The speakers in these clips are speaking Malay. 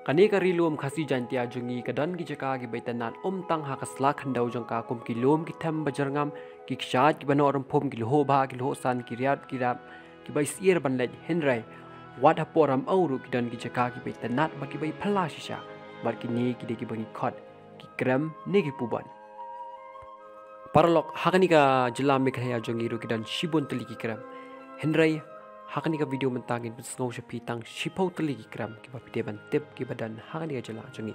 Kani kari luam khasi jantia jungi kadan ki jaka ki baitanan tang hakasla khandau jangka kum ki lom ki tham bajarngam ki kshat ki banoram phom ki loho ba ki loho san ki riat ki rap ki bai sier ban lej henrai wat haporam auru ki dan ki jaka ki baitanat ba ki bai phalla shisha bar ki ni ki de ki bangi khot ki kram ne ki puban parlok hakani ka jila mekhaya jungi ru ki dan shibon tali ki kram henrai hakani ka video mentangin pesngau shapi tang shipau tali ki kram ki ba pide ban tip ki badan hakani ka jila jungi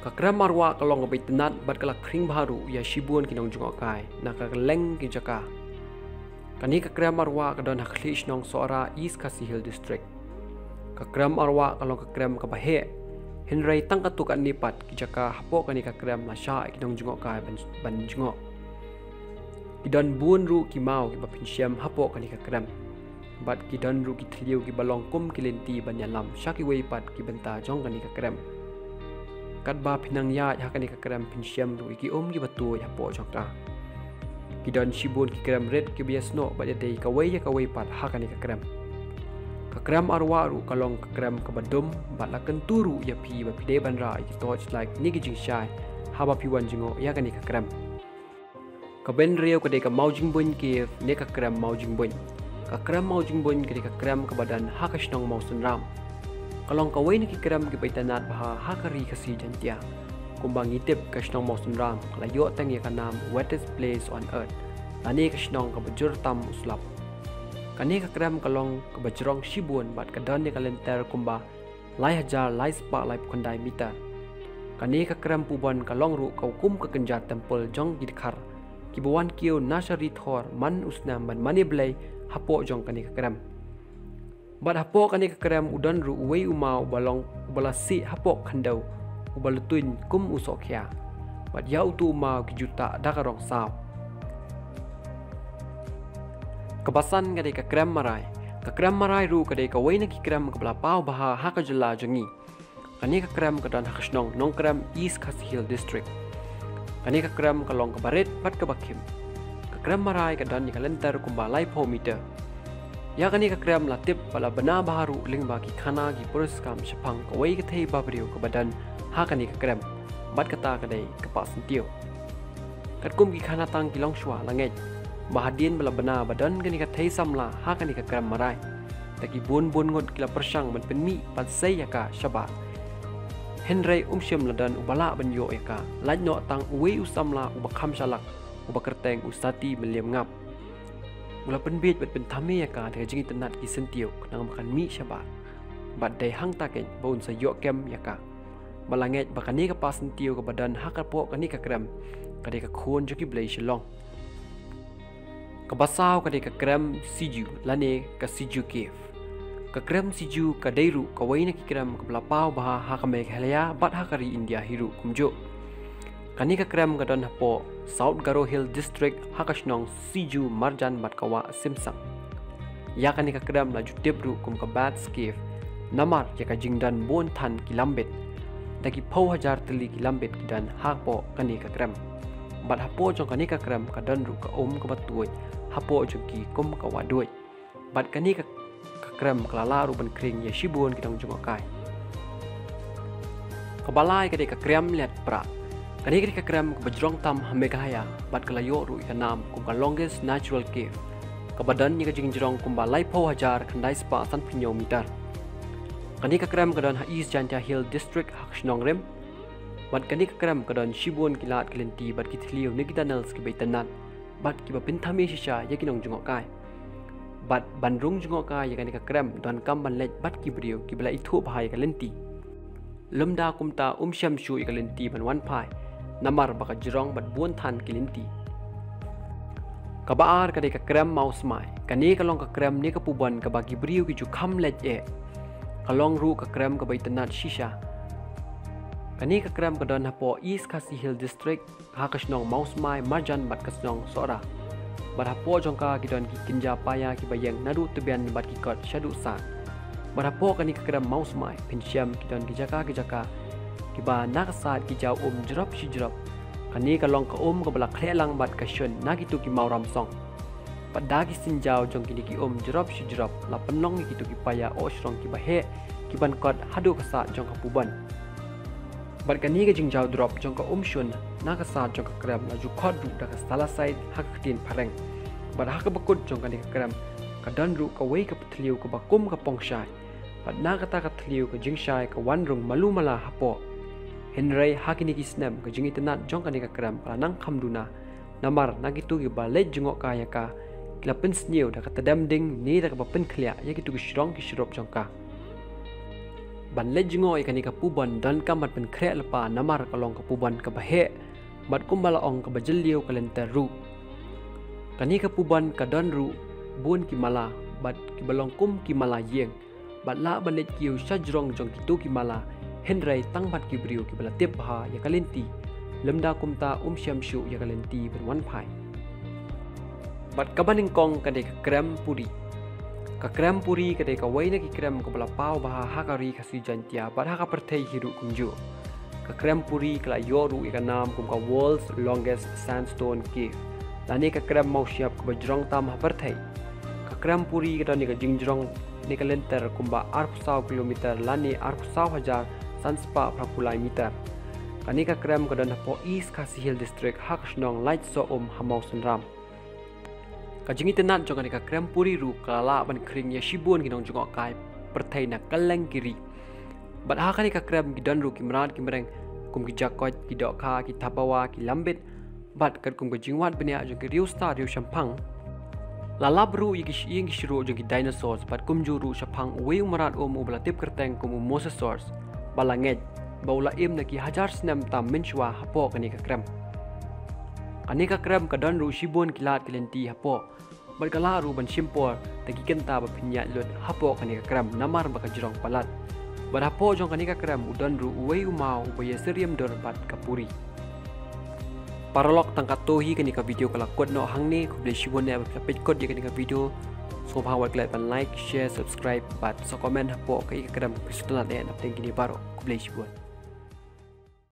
kakram marwa kalong ngai tenat bat kala kring baru ya shibuan kinong jungok kai na ka leng ki jaka kani kakram marwa kadon haklish nong sora east kasi hill district kakram marwa kalong kakram ka bahe henrai tang katuk an nipat ki jaka hapo kani kakram la sha kinong jungok kai ban jungok kidan bun ru ki mau ki bapin syam hapo kani kakram bat kidan ru ki thliu ki balong kum kilenti ban yalam shaki wei pat ki benta jong kani kakram kat ba pinang ya hakani ka kram pinsyam ru ki ki batu ya po jokta kidan shibun ki kram red ki biasno ba dei ka wei pat hakani ka kram arwa ru kalong ka kram ka badum ba lakan turu ya pi ba pide ban ra ki torch like ni ki jing shai haba pi wan jingo ya kani ka kram ka ben reu ka de ka maujing bun ki ne ka kram maujing bun ka kram maujing bun ki ka kram ka badan hakashnong mausun ram kalong kawai ni kikram ki baitanat baha hakari kasi jantia kumbang itip kashnong mausun ram kalayo tang ya kanam wettest place on earth lani kashnong ka bajur tam uslap kani kakram kalong ka bajrong shibun bat kadan ni kalenter kumba lai hajar lai spa lai kondai mita kani kakram puban kalong ru kau kum ka kenjat temple jong gidkhar kibuan kiu nasari thor man usnam ban mani blai hapo jong kani kakram bat hapok kani kakram udan ru uwei umau balong balasi hapok khandau ubalutuin kum usokya bat ya utu umau ki juta dakarong saw kebasan kani kakram marai ru kade ka wei na kikram kabla pau baha hakajala jangi kani kakram kadan hakasnong nongkram east khasi hill district kani kakram kalong kabaret bat kabakim kakram marai kadan ni kalenter kumbalai po meter ya kani kakram latip pala bana baharu lingba ki khana ki puruskam shapang kawai ka thei babriu ka badan ha kani kakram bat kata kadai kapas tio katkum ki khana tang kilong shwa langai bahadien bala bana badan kani ka thei samla ha kani kakram marai taki bun ngot kila persang ban penmi pat sei yaka shaba henrai umsyam ladan ubala banyo yaka lajno tang uwe usamla ubakham shalak ubakerteng usati meliam ngap Gula penbit bat pentame ya ka dengan jingi tenat ki sentiuk nang makan mi syabat. Bat dai hang taken baun sa yok kem ya ka. Malanget bakani ka pas sentiuk ke badan hakar pok kani ka krem. Kade ka khon joki blai shalong. Kabasau kade ka krem siju lane ka siju cave. Ka krem siju ka dairu ka waina ki krem ka blapau baha hakame khalaya bat hakari India hiru kumjo. Kani ka krem ka don hapo South Garo Hill District hakasnong siju marjan batkawa simsang. Ya kani ka krem la jutebru kum ka Bats Cave namar ya ka jingdan bon than kilambet. Dagi pau hajar teli kilambet kidan hapo kani ka krem. Bat hapo jong kani ka krem ka don ru ka ka batuoi hapo jong ki kum ka wadoi. Bat kani ka krem kelala ru ban kring ya shibun kidang jongokai. Kabalai kade ka krem liat pra. Kani ka krem ka bajrong tam hamegaya bat kalayo ru ikanam kum ka longest natural cave. Ka badan ni ka jingjrong kum balai pau hajar kandai spa san pinyo meter. Kani ka krem ka don ha East Jantia Hill District hakshnong rem. Bat kani ka krem ka don shibun kilat kelenti bat kitliu ni kitanels ki baitanan. Bat ki ba pintami shisha ya kinong jongokai. Bat bandrung jongokai ya kani ka krem don kam ban let bat ki brio ki bala ithu bahai ka lenti. Lemda kumta syam shu ka lenti ban wan pai. Namar baka jirong bat buon than kilinti. Kabaar kade ka krem maus mai. Kani kalong ka krem ni ka puban ka bagi brio ki ju kham let e. Kalong ru ka krem ka baitanat shisha. Kani ka krem ka don hapo East Khasi Hill District hakasnong maus mai marjan bat kasnong sora. Bat hapo jongka ki don ki kinja paya ki bayang nadu tubian bat ki kot shadu sa. Bat hapo kani ka krem maus mai pinsyam ki don ki jaka kiba nakasat ki jaw jerap si jerap. Kani kalong ka ka balak klelang bat kasyon nagitu ki mauram song. Padagi sinjaw jong kini ki jerap si jerap la penong ki tu ki paya osrong ki bahe ki ban kot hadu kasat jong ka puban. Bat kani ka jingjaw drop jong ka shun nakasat jong ka krem la ju khot du da ka salaside hakatin pareng. Bat hak bakut jong kani ka krem ka danru ka wei ka patliu ka bakum ka pongshai. Bat nakata ka tliu ka jingshai ka wanrung malumala hapo. Henry hakini ki snap ka jingi tenat jong kani ka krem la nang khamduna namar nagitu ki balet jungok ka ya ka kila pen sniu da ka tadam ding ni da ka pen khlia ya gitu ki shrong ki shirop jong ka ban let jungok kani ka puban dan kamat pen khre lepa namar kalong ka puban ka bahe bat kumbala ong ka bajeliu ka lenteru kani ka puban ka don ru bun ki mala bat ki balong kum ki mala yeng bat la balet kiu shajrong jong ki tu ki mala Henry tangbat ki brio ki bala tip ha ya kalenti lemda kumta syam shu ya kalenti ben wan pai bat kabaning kong kade ka krem puri kade ka waina ki krem ka bala pau baha hakari khasi jantia bat haka perthei hiru kumju ka krem puri kala yoru ikanam kum ka world's longest sandstone cave lani ka krem mau siap ka bajrong tam ha perthei ka krem puri ka ni ka jingjrong ni ka lenter kumba 800 kilometer lani 800,000 sanspa prakulai meter. Kani ka krem ka don hapo East Khasi Hill District hakasnong light so hamau sunram. Ka jingi tenat jong kani ka krem puri ru kala ban kring ya shibun ginong jongok kai perthai na kaleng kiri. Bat hakani ka krem ki don ru ki mrad ki mereng kum ki jakot ki dok kha ki thapawa ki lambet bat kat kum ka jingwat benya jong ki riu star riu shampang. Lalabru ying ki shiru jong ki dinosaurs bat kum juru shampang weu marat ubla tip kerteng kum mosasaurs. Balanget baula im na ki hajar snam tam menchwa hapo kani ka krem. Kani ka krem ka don ru shibun kilat kilenti hapo. Berkala ru ban shimpor tagi kenta ba pinya lut hapo kani ka krem namar ba ka jirong palat. Bar hapo jong kani ka krem udon ru uwei umau ubaya seriam dor bat kapuri. Paralok tangkat tohi kani ka video kala kod no hangni kuble shibun ne ba page kod ye kani ka video. So power klik ban like, share, subscribe, bat so comment hapo kai ka krem pistola ne na tengki ni baro kuble shibun.